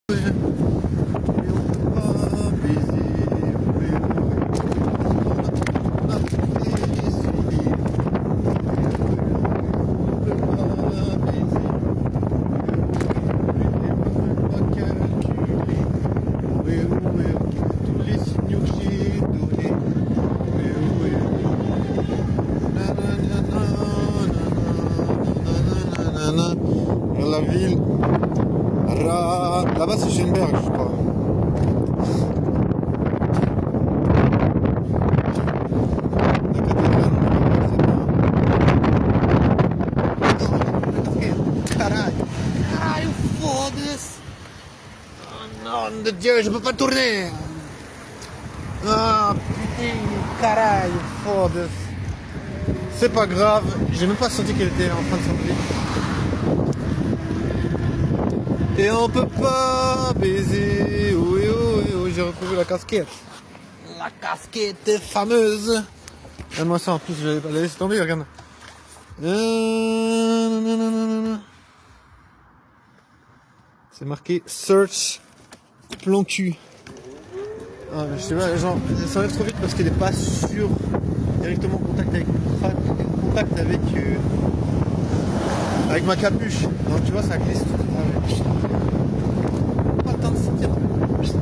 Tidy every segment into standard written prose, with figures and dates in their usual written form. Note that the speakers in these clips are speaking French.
La ville. Là-bas c'est Schoenberg, je crois. La cathédrale. Caralho. Caralho, foda-se. Oh nom de Dieu, je peux pas tourner. Ah putain, caralho, foda-se. C'est pas grave, j'ai même pas senti qu'elle était en train de s'envoler. Et on peut pas baiser. Oui, oui, oui, j'ai retrouvé la casquette. La casquette fameuse. Donne-moi ça en plus, je vais la laisser tomber, regarde. C'est marqué Search plan cul. Ah, mais je sais pas, les gens, ça va trop vite parce qu'elle n'est pas sur directement contact avec ma capuche. Donc tu vois, ça glisse tout. Pas le temps de sortir. Je te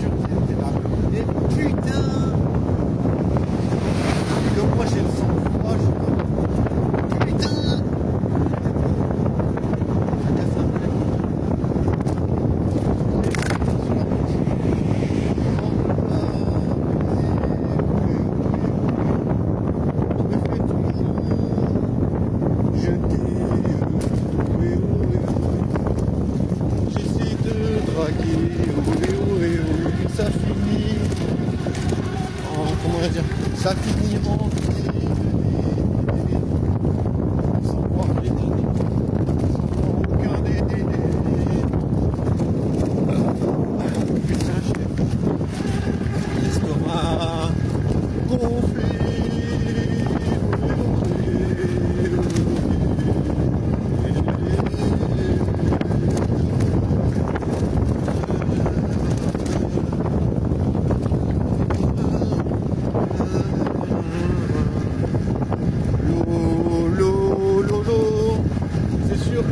jure, t'es là. Et putain! Comme moi j'ai le sang froid, je sais pas. Putain! Ça finit en, comment dire, ça finit en sans voir les dés, sans voir aucun des putain, j'ai l'estomac gonflé.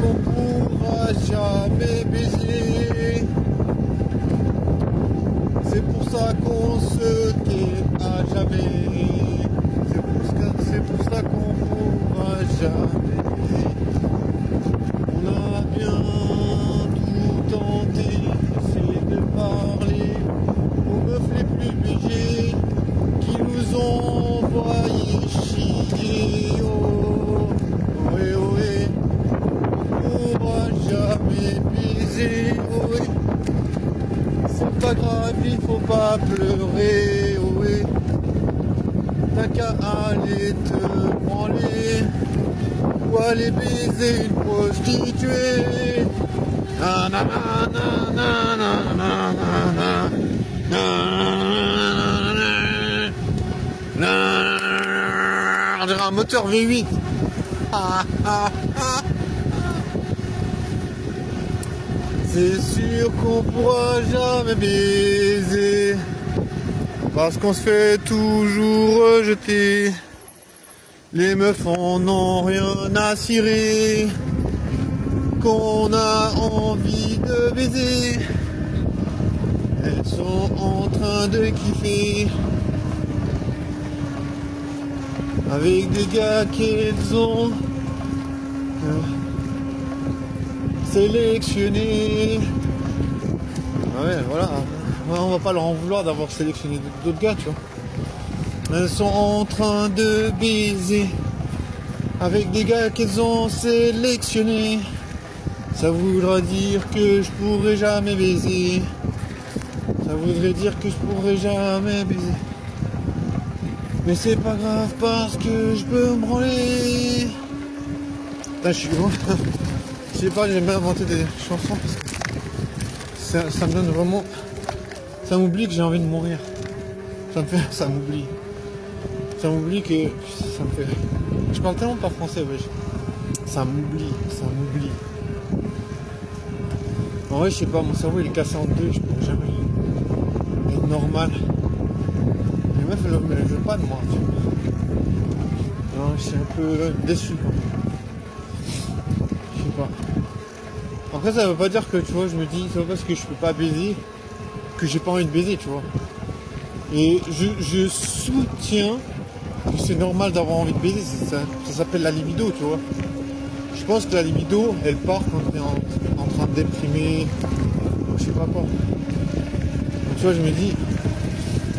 Qu'on pourra jamais baiser. C'est pour ça qu'on se tait à jamais. C'est pour ça qu'on pourra jamais baiser. On a bien tout tenté, c'est de parler aux meufs les plus bégés qui nous ont envoyé chier. Oh, ouais, ouais. Jamais baiser, oh oui. C'est pas grave, il faut pas pleurer, oh oui. T'as qu'à aller te branler ou aller baiser une prostituée. On dirait un moteur V8. C'est sûr qu'on pourra jamais baiser parce qu'on se fait toujours rejeter. Les meufs en ont rien à cirer, qu'on a envie de baiser. Elles sont en train de kiffer avec des gars qu'elles ont sélectionné. Ah ouais, voilà. On va pas leur en vouloir d'avoir sélectionné d'autres gars, tu vois. Elles sont en train de baiser avec des gars qu'elles ont sélectionnés. Ça voudra dire que je pourrai jamais baiser. Ça voudrait dire que je pourrai jamais baiser. Mais c'est pas grave parce que je peux me branler. Putain, je suis gros. Je sais pas, j'aime bien inventer des chansons parce que ça me donne vraiment... Ça m'oublie que j'ai envie de mourir. Ça m'oublie. Ça m'oublie que... Ça me fait... Je parle tellement pas français, wesh. Ça m'oublie. En vrai, je sais pas, mon cerveau il est cassé en deux, je pourrais jamais être normal. Les meufs, elles veulent pas de moi, tu vois. Non, je suis un peu déçu. Je sais pas. Après, ça veut pas dire que, tu vois, je me dis, c'est pas parce que je peux pas baiser que j'ai pas envie de baiser, tu vois. Et je soutiens que c'est normal d'avoir envie de baiser, ça s'appelle la libido, tu vois. Je pense que la libido, elle part quand t'es en train de déprimer, je sais pas quoi. Donc, tu vois, je me dis,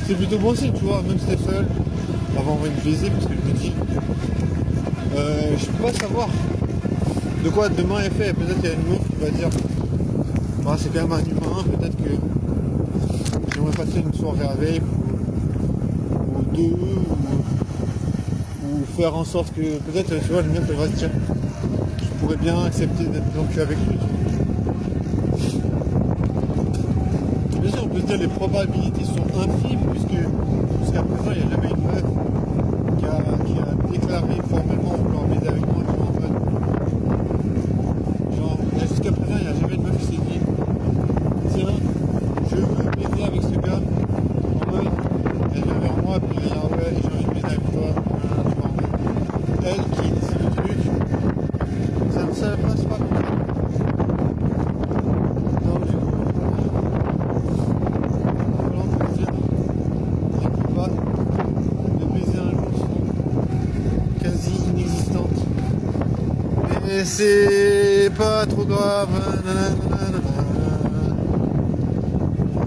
c'est plutôt bon signe, tu vois, même si t'es seul, avoir envie de baiser, parce que je me dis, je peux pas savoir de quoi demain est fait. Peut-être qu'il y a une meuf qui va dire, bah c'est quand même un humain, peut-être que j'aimerais passer une soirée avec, ou deux, ou faire en sorte que, peut-être, tu vois, une meuf elle va se dire, je pourrais bien accepter d'être dans le cul avec lui. Bien sûr, on peut se dire les probabilités sont infimes, puisque jusqu'à présent, il n'y a jamais une meuf qui a déclaré formellement vouloir baiser avec moi, tu vois, en mode. Genre, jusqu'à présent, il n'y a jamais une meuf qui s'est dit, tiens, je veux baiser avec ce gars, en mode, elle vient vers moi, puis elle dit, ah ouais, j'ai envie de baiser avec toi, tu vois, en mode. Elle qui décide le truc, ça ne passe pas comme ça. Donc, du coup, voilà, on peut dire, les probabilités de baiser un jour sont quasi inexistantes. Et c'est pas trop grave. Nanana.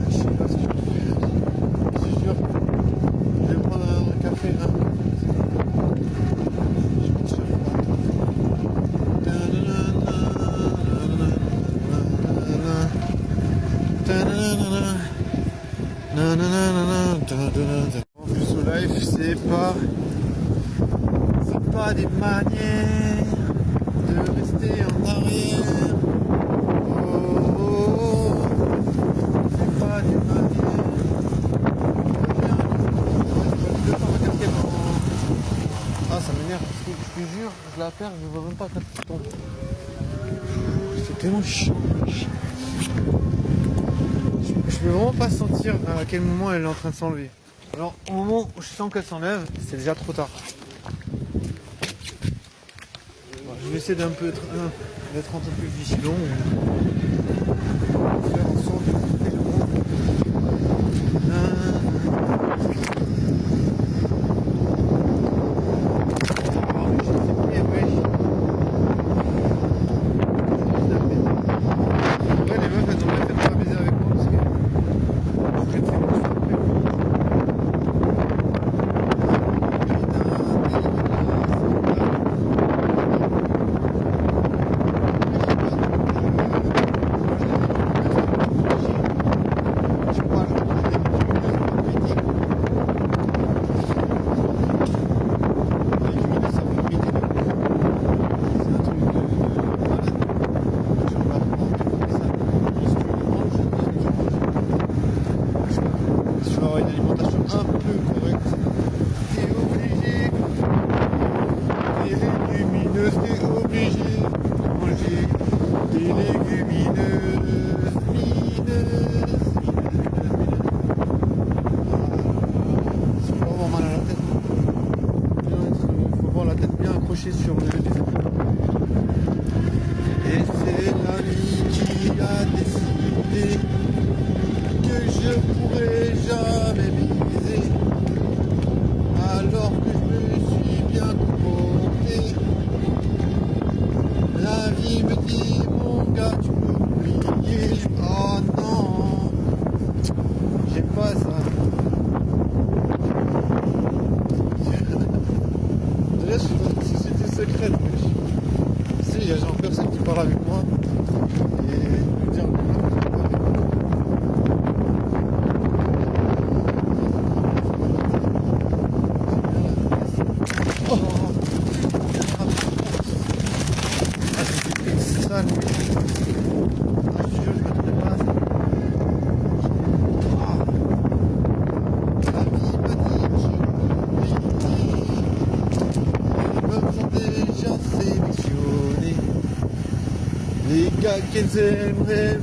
Je sais pas ce que je vais faire. C'est sûr. Je vais prendre un café là. Je me tire pas. En plus au live, c'est pas des manières de rester en arrière. Oh, oh, oh. C'est pas des manières. Ah, ça m'énerve parce que je te jure, je la perds, je vois même pas quand elle tombe. C'est tellement chiant. Je peux vraiment pas sentir à quel moment elle est en train de s'enlever. Alors, au moment où je sens qu'elle s'enlève, c'est déjà trop tard. Je vais essayer d'être un peu plus vigilant. Faire en sorte de couper le monde. Ouais, les meufs, elles ont bien fait de pas baiser avec moi parce que je vais te faire mon soir. Tu vas avoir une alimentation un peu correcte. T'es obligé. Des légumineuses, t'es obligé de manger des légumineuses, mineuses. Il faut avoir mal à la tête. Il faut avoir la tête bien accrochée sur le disque. Et c'est l'ami qui a décidé que je pourrais jamais baiser, alors que je me suis bien comporté. La vie me dit, mon gars, tu peux oublier. Oh non, j'aime pas ça. Déjà, je suis dans une société secrète. Si, il y a genre personne qui parle avec moi. Et me dire, ça, lui. Ah, je te jure, je m'attendais pas à ça. La vie m'a dit, les meufs sont déjà sélectionnés. Les gars qu'elles aimeraient